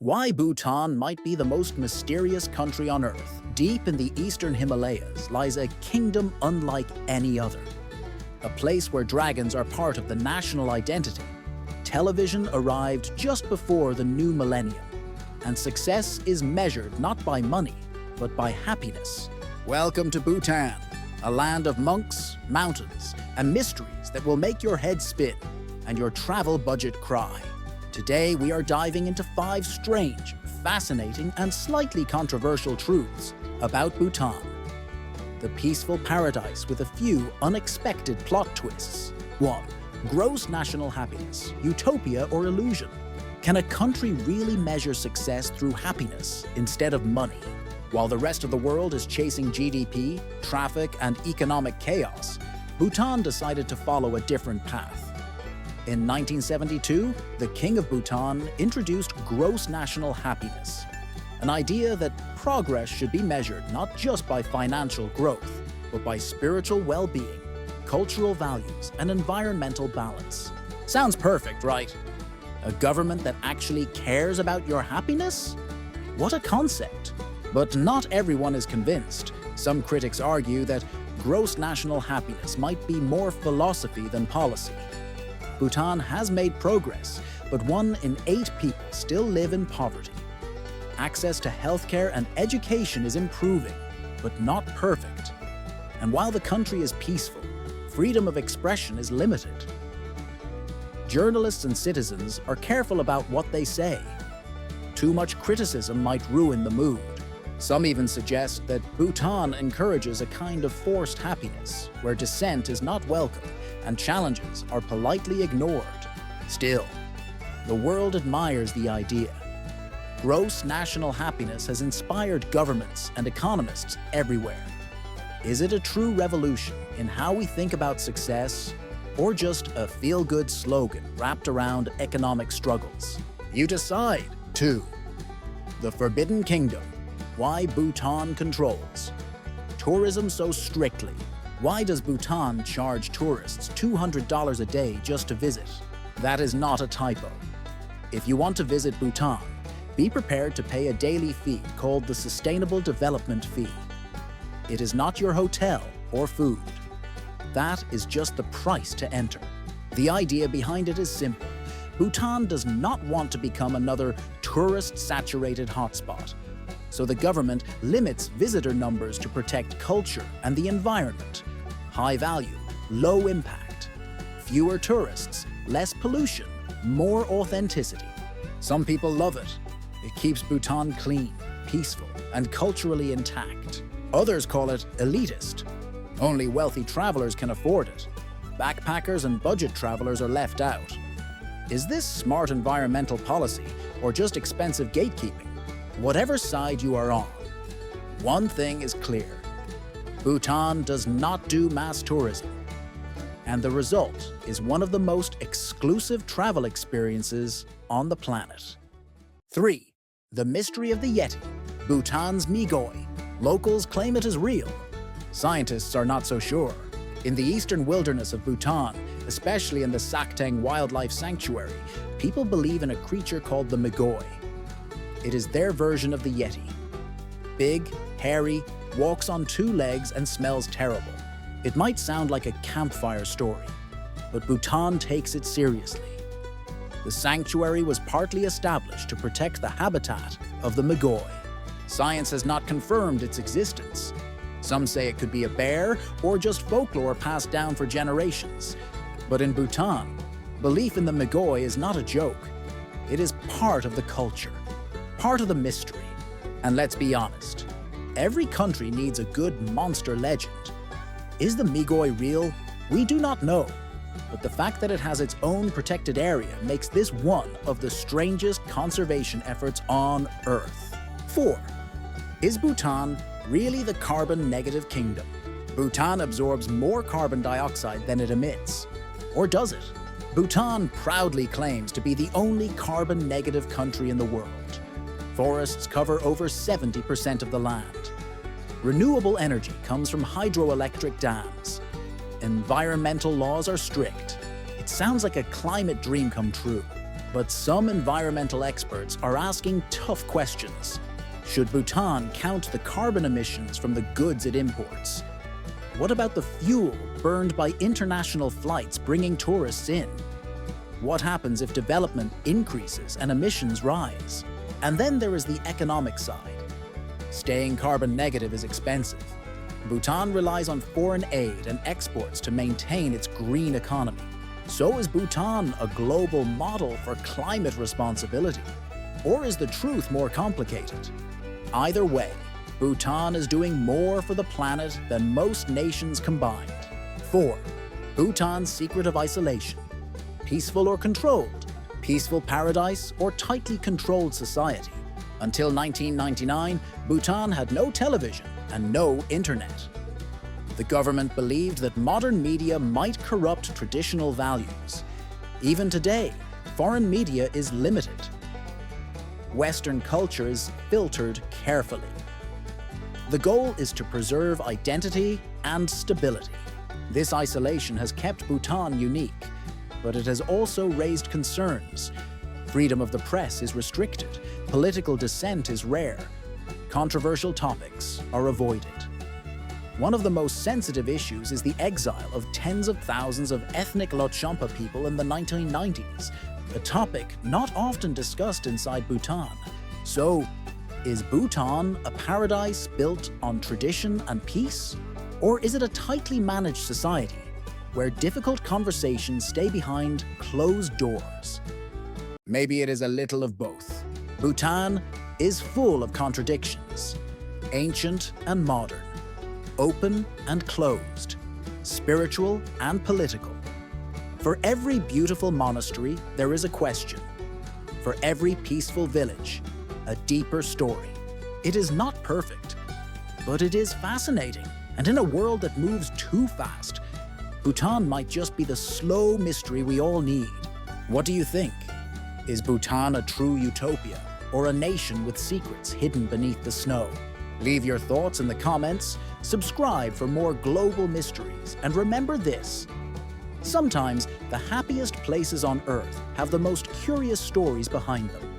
Why Bhutan might be the most mysterious country on Earth. Deep in the eastern Himalayas lies a kingdom unlike any other. A place where dragons are part of the national identity. Television arrived just before the new millennium, and success is measured not by money, but by happiness. Welcome to Bhutan, a land of monks, mountains, and mysteries that will make your head spin and your travel budget cry. Today, we are diving into 5 strange, fascinating, and slightly controversial truths about Bhutan. The peaceful paradise with a few unexpected plot twists. 1. Gross national happiness, utopia or illusion? Can a country really measure success through happiness instead of money? While the rest of the world is chasing GDP, traffic, and economic chaos, Bhutan decided to follow a different path. In 1972, the King of Bhutan introduced gross national happiness, an idea that progress should be measured not just by financial growth, but by spiritual well-being, cultural values, and environmental balance. Sounds perfect, right? A government that actually cares about your happiness? What a concept! But not everyone is convinced. Some critics argue that gross national happiness might be more philosophy than policy. Bhutan has made progress, but 1 in 8 people still live in poverty. Access to healthcare and education is improving, but not perfect. And while the country is peaceful, freedom of expression is limited. Journalists and citizens are careful about what they say. Too much criticism might ruin the mood. Some even suggest that Bhutan encourages a kind of forced happiness, where dissent is not welcome and challenges are politely ignored. Still, the world admires the idea. Gross national happiness has inspired governments and economists everywhere. Is it a true revolution in how we think about success, or just a feel-good slogan wrapped around economic struggles? You decide. 2. The Forbidden Kingdom. Why Bhutan controls. Tourism so strictly. Why does Bhutan charge tourists $200 a day just to visit? That is not a typo. If you want to visit Bhutan, be prepared to pay a daily fee called the Sustainable Development Fee. It is not your hotel or food. That is just the price to enter. The idea behind it is simple. Bhutan does not want to become another tourist-saturated hotspot. So the government limits visitor numbers to protect culture and the environment. High value, low impact. Fewer tourists, less pollution, more authenticity. Some people love it. It keeps Bhutan clean, peaceful, and culturally intact. Others call it elitist. Only wealthy travelers can afford it. Backpackers and budget travelers are left out. Is this smart environmental policy or just expensive gatekeeping? Whatever side you are on, one thing is clear. Bhutan does not do mass tourism, and the result is one of the most exclusive travel experiences on the planet. 3. The mystery of the Yeti, Bhutan's Migoi. Locals claim it is real. Scientists are not so sure. In the eastern wilderness of Bhutan, especially in the Sakteng Wildlife Sanctuary, people believe in a creature called the Migoi. It is their version of the Yeti. Big, hairy, walks on 2 legs and smells terrible. It might sound like a campfire story, but Bhutan takes it seriously. The sanctuary was partly established to protect the habitat of the Migoi. Science has not confirmed its existence. Some say it could be a bear or just folklore passed down for generations. But in Bhutan, belief in the Migoi is not a joke. It is part of the culture, part of the mystery. And let's be honest, every country needs a good monster legend. Is the Migoi real? We do not know. But the fact that it has its own protected area makes this one of the strangest conservation efforts on Earth. 4. Is Bhutan really the carbon-negative kingdom? Bhutan absorbs more carbon dioxide than it emits. Or does it? Bhutan proudly claims to be the only carbon-negative country in the world. Forests cover over 70% of the land. Renewable energy comes from hydroelectric dams. Environmental laws are strict. It sounds like a climate dream come true. But some environmental experts are asking tough questions. Should Bhutan count the carbon emissions from the goods it imports? What about the fuel burned by international flights bringing tourists in? What happens if development increases and emissions rise? And then there is the economic side. Staying carbon negative is expensive. Bhutan relies on foreign aid and exports to maintain its green economy. So is Bhutan a global model for climate responsibility? Or is the truth more complicated? Either way, Bhutan is doing more for the planet than most nations combined. 4. Bhutan's secret of isolation. Peaceful or controlled? Peaceful paradise or tightly controlled society? Until 1999, Bhutan had no television and no internet. The government believed that modern media might corrupt traditional values. Even today, foreign media is limited. Western culture is filtered carefully. The goal is to preserve identity and stability. This isolation has kept Bhutan unique, but it has also raised concerns. Freedom of the press is restricted, political dissent is rare, controversial topics are avoided. One of the most sensitive issues is the exile of tens of thousands of ethnic Lhotshampa people in the 1990s, a topic not often discussed inside Bhutan. So, is Bhutan a paradise built on tradition and peace? Or is it a tightly managed society where difficult conversations stay behind closed doors? Maybe it is a little of both. Bhutan is full of contradictions, ancient and modern, open and closed, spiritual and political. For every beautiful monastery, there is a question. For every peaceful village, a deeper story. It is not perfect, but it is fascinating. And in a world that moves too fast, Bhutan might just be the slow mystery we all need. What do you think? Is Bhutan a true utopia or a nation with secrets hidden beneath the snow? Leave your thoughts in the comments, subscribe for more global mysteries, and remember this: sometimes the happiest places on Earth have the most curious stories behind them.